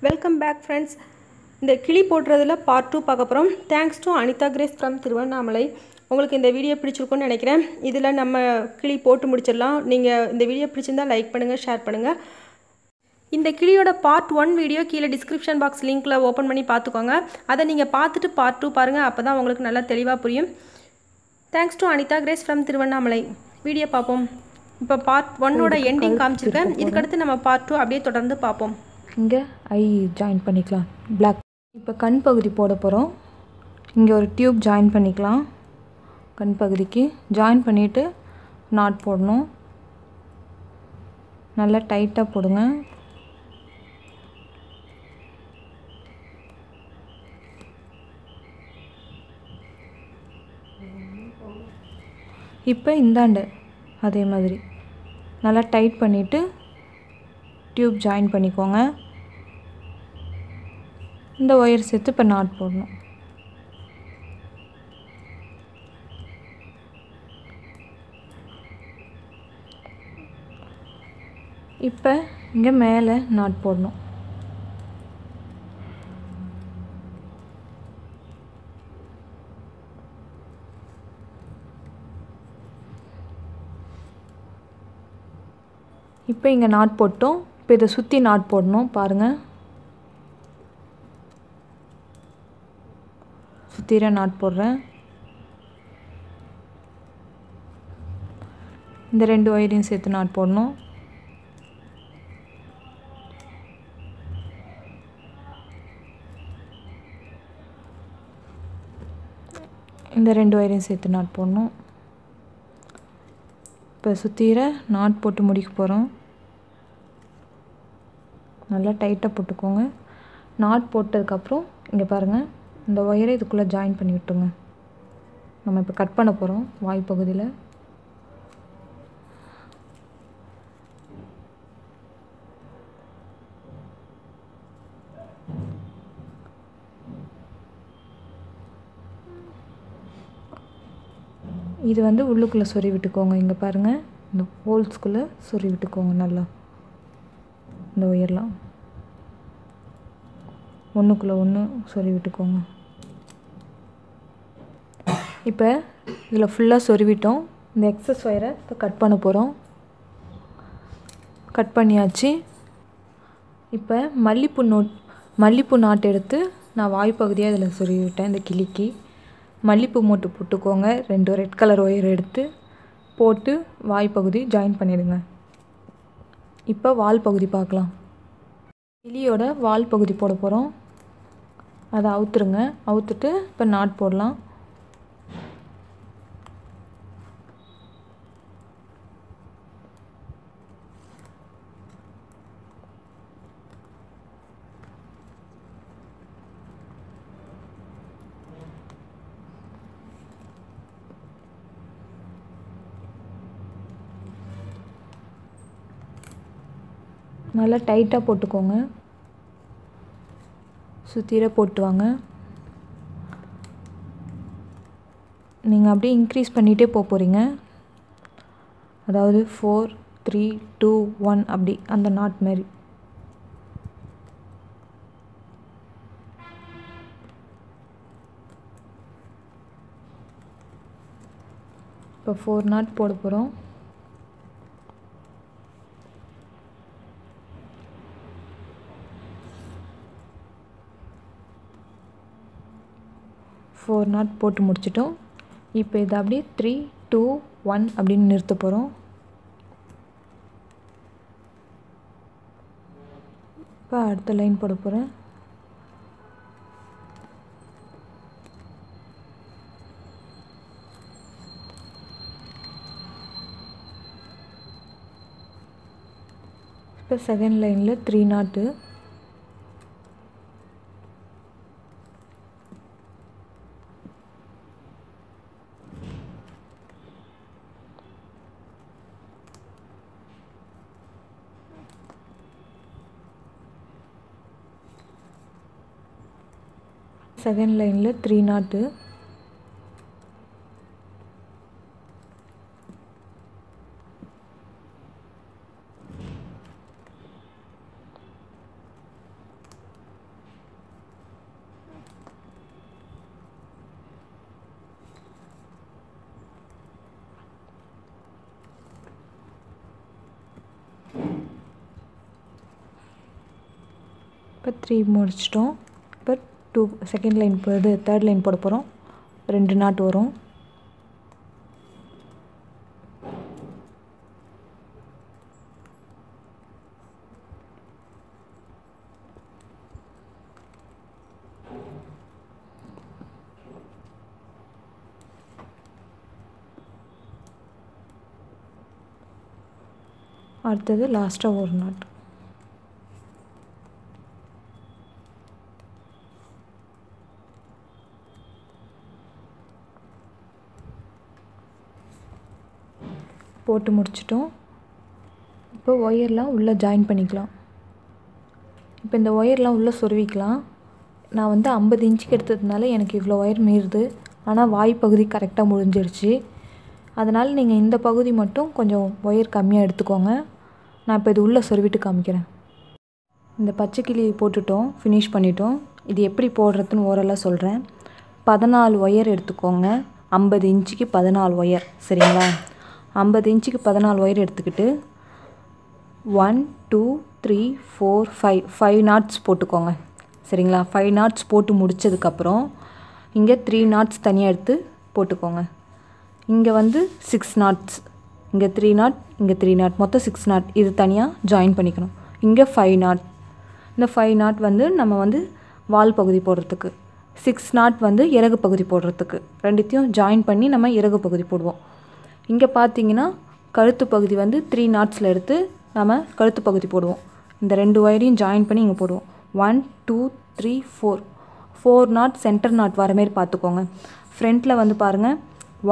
Welcome back friends. இந்த கிளி போடுறதுல பார்ட் 2 பார்க்க போகிறோம். Thanks to Anitha Grace from Tiruvannamalai. உங்களுக்கு இந்த வீடியோ பிடிச்சிருக்குன்னு நினைக்கிறேன். இதில் நம்ம கிளி போட்டு முடிச்சிடலாம். நீங்கள் இந்த வீடியோ பிடிச்சிருந்தால் லைக் பண்ணுங்கள், ஷேர் பண்ணுங்கள். இந்த கிளியோட பார்ட் 1 வீடியோ கீழே டிஸ்கிரிப்ஷன் பாக்ஸ் லிங்க்கில் ஓப்பன் பண்ணி பார்த்துக்கோங்க. அதை நீங்கள் பார்த்துட்டு பார்ட் 2 பாருங்கள். அப்போ தான் உங்களுக்கு நல்லா தெளிவாக புரியும். Thanks to Anitha Grace from Tiruvannamalai. Video பார்ப்போம். இப்போ பார்ட் 1ஓட எண்டிங் காமிச்சிருக்கேன். இதுக்கடுத்து நம்ம பார்ட் 2 அப்படியே தொடர்ந்து பார்ப்போம். இங்கே ஐ ஜாயின் பண்ணிக்கலாம். பிளாக். இப்போ கண் பகுதி போட போகிறோம். இங்கே ஒரு டியூப் ஜாயின் பண்ணிக்கலாம். கண் பகுதிக்கு ஜாயின் பண்ணிவிட்டு நாட் போடணும். நல்லா டைட்டாக போடுங்க. இப்போ இந்தாண்ட அதே மாதிரி நல்லா டைட் பண்ணிவிட்டு டியூப் ஜாயின் பண்ணிக்கோங்க. இந்த ஒயர் சேர்த்து இப்போ நாட் போடணும். இப்போ இங்கே மேலே நாட் போடணும். இப்போ இங்கே நாட் போட்டோம். இப்போ இதை சுற்றி நாட் போடணும். பாருங்கள், சுற்றிர நாட் போடுறேன். இந்த 2 ஒயரையும் சேர்த்து நாட் போடணும். இந்த 2 ஒயரையும் சேர்த்து நாட் போடணும். இப்போ சுற்றிர நாட் போட்டு முடிக்க போகிறோம். நல்லா டைட்டாக போட்டுக்கோங்க. நாட் போட்டதுக்கப்புறம் இங்கே பாருங்கள், இந்த ஒயரை இதுக்குள்ளே ஜாயின் பண்ணி விட்டுங்க. நம்ம இப்போ கட் பண்ண போகிறோம் வாய் பகுதியில். இது வந்து உள்ளுக்குள்ளே சொறி விட்டுக்கோங்க. இங்கே பாருங்கள், இந்த ஹோல்ஸ்குள்ளே சொறி விட்டுக்கோங்க. நல்லா இந்த ஒயர்லாம் ஒன்றுக்குள்ளே ஒன்று சொறி விட்டுக்கோங்க. இப்போ இதில் ஃபுல்லாக சொருவிட்டோம். இந்த எக்ஸஸ் ஒயரை இப்போ கட் பண்ண போகிறோம். கட் பண்ணியாச்சு. இப்போ மல்லிப்பூ நாட்டு எடுத்து நான் வாய்ப்பகுதியாக இதில் சொருவி விட்டேன். இந்த கிளிக்கு மல்லிப்பூ மூட்டு போட்டுக்கோங்க. 2 ரெட் கலர் ஒயர் எடுத்து போட்டு வாய்ப்பகுதி ஜாயின் பண்ணிடுங்க. இப்போ வால் பகுதி பார்க்கலாம். கிளியோட வால் பகுதி போட போகிறோம். அதை அவுத்துருங்க. அவுத்துட்டு இப்போ நாட் போடலாம். நல்லா டைட்டாக போட்டுக்கோங்க. சுற்றிர போட்டு வாங்க. நீங்கள் அப்படியே இன்க்ரீஸ் பண்ணிகிட்டே போகிறீங்க. அதாவது 4 3 2 1 அப்படி அந்த நாட் மாதிரி. இப்போ 4 நாட் போட போகிறோம். ஃபோர் நாட் போட்டு முடிச்சிட்டோம். இப்போ இதை அப்படியே 3 2 1 அப்படின்னு நிறுத்த போகிறோம். இப்போ அடுத்த லைன் போட போகிறேன். இப்போ செகண்ட் லைனில் 3 நாட்டு. செகண்ட் லைனில் 3 நாட்டு. இப்போ 3 முடிச்சிட்டோம். இப்போ 2 செகண்ட் லைன் போது தேர்ட் லைன் போட போகிறோம். 2 நாட் வரும். அடுத்தது லாஸ்ட்டாக ஒரு நாட். போட்டு முடிச்சிட்டோம். இப்போ ஒயர்லாம் உள்ளே ஜாயின் பண்ணிக்கலாம். இப்போ இந்த ஒயர்லாம் உள்ளே சொருவிக்கலாம். நான் வந்து 50 இன்ச்சுக்கு எடுத்ததுனால எனக்கு இவ்வளோ ஒயர் மீறுது. ஆனால் வாய் பகுதி கரெக்டாக முடிஞ்சிருச்சு. அதனால் நீங்கள் இந்த பகுதி மட்டும் கொஞ்சம் ஒயர் கம்மியாக எடுத்துக்கோங்க. நான் இப்போ இது உள்ளே சொருவிட்டு காமிக்கிறேன். இந்த பச்சை கிளி போட்டுட்டோம், ஃபினிஷ் பண்ணிட்டோம். இது எப்படி போடுறதுன்னு ஓரளவு சொல்கிறேன். 14 ஒயர் எடுத்துக்கோங்க. 50 இன்ச்சுக்கு 14 ஒயர், சரிங்களா? 50 இன்ச்சுக்கு 14 ஒயர் எடுத்துக்கிட்டு 1 2 3 4 5 நாட்ஸ் போட்டுக்கோங்க, சரிங்களா? 5 நாட்ஸ் போட்டு முடித்ததுக்கப்புறம் இங்கே 3 நாட்ஸ் தனியாக எடுத்து போட்டுக்கோங்க. இங்கே வந்து 6 நாட்ஸ், இங்கே 3 நாட், இங்கே 3 நாட், மொத்தம் 6 நாட். இது தனியாக ஜாயின் பண்ணிக்கணும். இங்கே 5 நாட். இந்த 5 நாட் வந்து நம்ம வந்து வால் பகுதி போடுறதுக்கு, 6 நாட் வந்து இறகு பகுதி போடுறதுக்கு. ரெண்டுத்தையும் ஜாயின் பண்ணி நம்ம இறகு பகுதி போடுவோம். இங்கே பார்த்தீங்கன்னா கழுத்து பகுதி வந்து 3 நாட்ஸில் எடுத்து நம்ம கழுத்து பகுதி போடுவோம். இந்த 2 ஒயரையும் ஜாயின் பண்ணி இங்கே போடுவோம். 1 2 3 4 நாட் சென்டர் நாட் வர மாரி பார்த்துக்கோங்க. ஃப்ரண்ட்டில் வந்து பாருங்கள்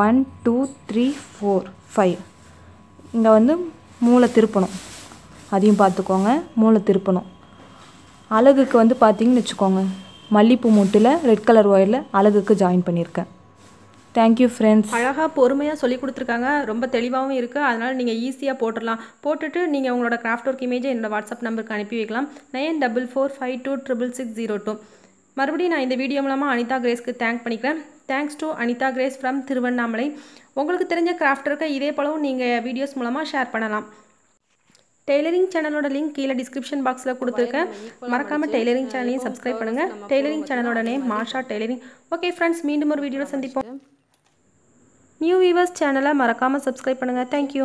1 2 3 4 5. இங்கே வந்து மூளை திருப்பணும், அதையும் பார்த்துக்கோங்க. மூளை திருப்பணும். அலகுக்கு வந்து பார்த்தீங்கன்னு வச்சுக்கோங்க, மல்லிப்பூ மூட்டில் ரெட் கலர் ஒயரில் அலகுக்கு ஜாயின் பண்ணியிருக்கேன். Thank you friends. அழகாக பொறுமையாக சொல்லி கொடுத்துருக்காங்க. ரொம்ப தெளிவாகவும் இருக்குது. அதனால் நீங்கள் ஈஸியாக போட்டுடலாம். போட்டுட்டு நீங்கள் உங்களோட கிராஃப்ட் ஒர்க் இமேஜை என்னோட வாட்ஸ்அப் நம்பருக்கு அனுப்பி வைக்கலாம். 9445266602. மறுபடியும் நான் இந்த வீடியோ மூலமாக அனிதா கிரேஸ்க்கு தேங்க் பண்ணிக்கிறேன். Thanks to Anitha Grace from Tiruvannamalai. உங்களுக்கு தெரிஞ்ச கிராஃப்ட் ஒர்க்கை இதே போலவும் நீங்கள் வீடியோஸ் மூலமாக ஷேர் பண்ணலாம். டெய்லரிங் சேனலோட லிங்க் கீழே டிஸ்கிரிப்ஷன் பாக்ஸில் கொடுத்துருக்கேன். மறக்காமல் டெய்லரிங் சேனலையும் சப்ஸ்கிரைப் பண்ணுங்கள். டெய்லரிங் சேனலோட நேம் மாஷா டெய்லரிங். ஓகே ஃப்ரெண்ட்ஸ், மீண்டும் ஒரு வீடியோவில் சந்திப்போம். நியூ வியூவர்ஸ் சேனலை மறக்காமல் சப்ஸ்கிரைப் பண்ணுங்கள். தேங்க்யூ.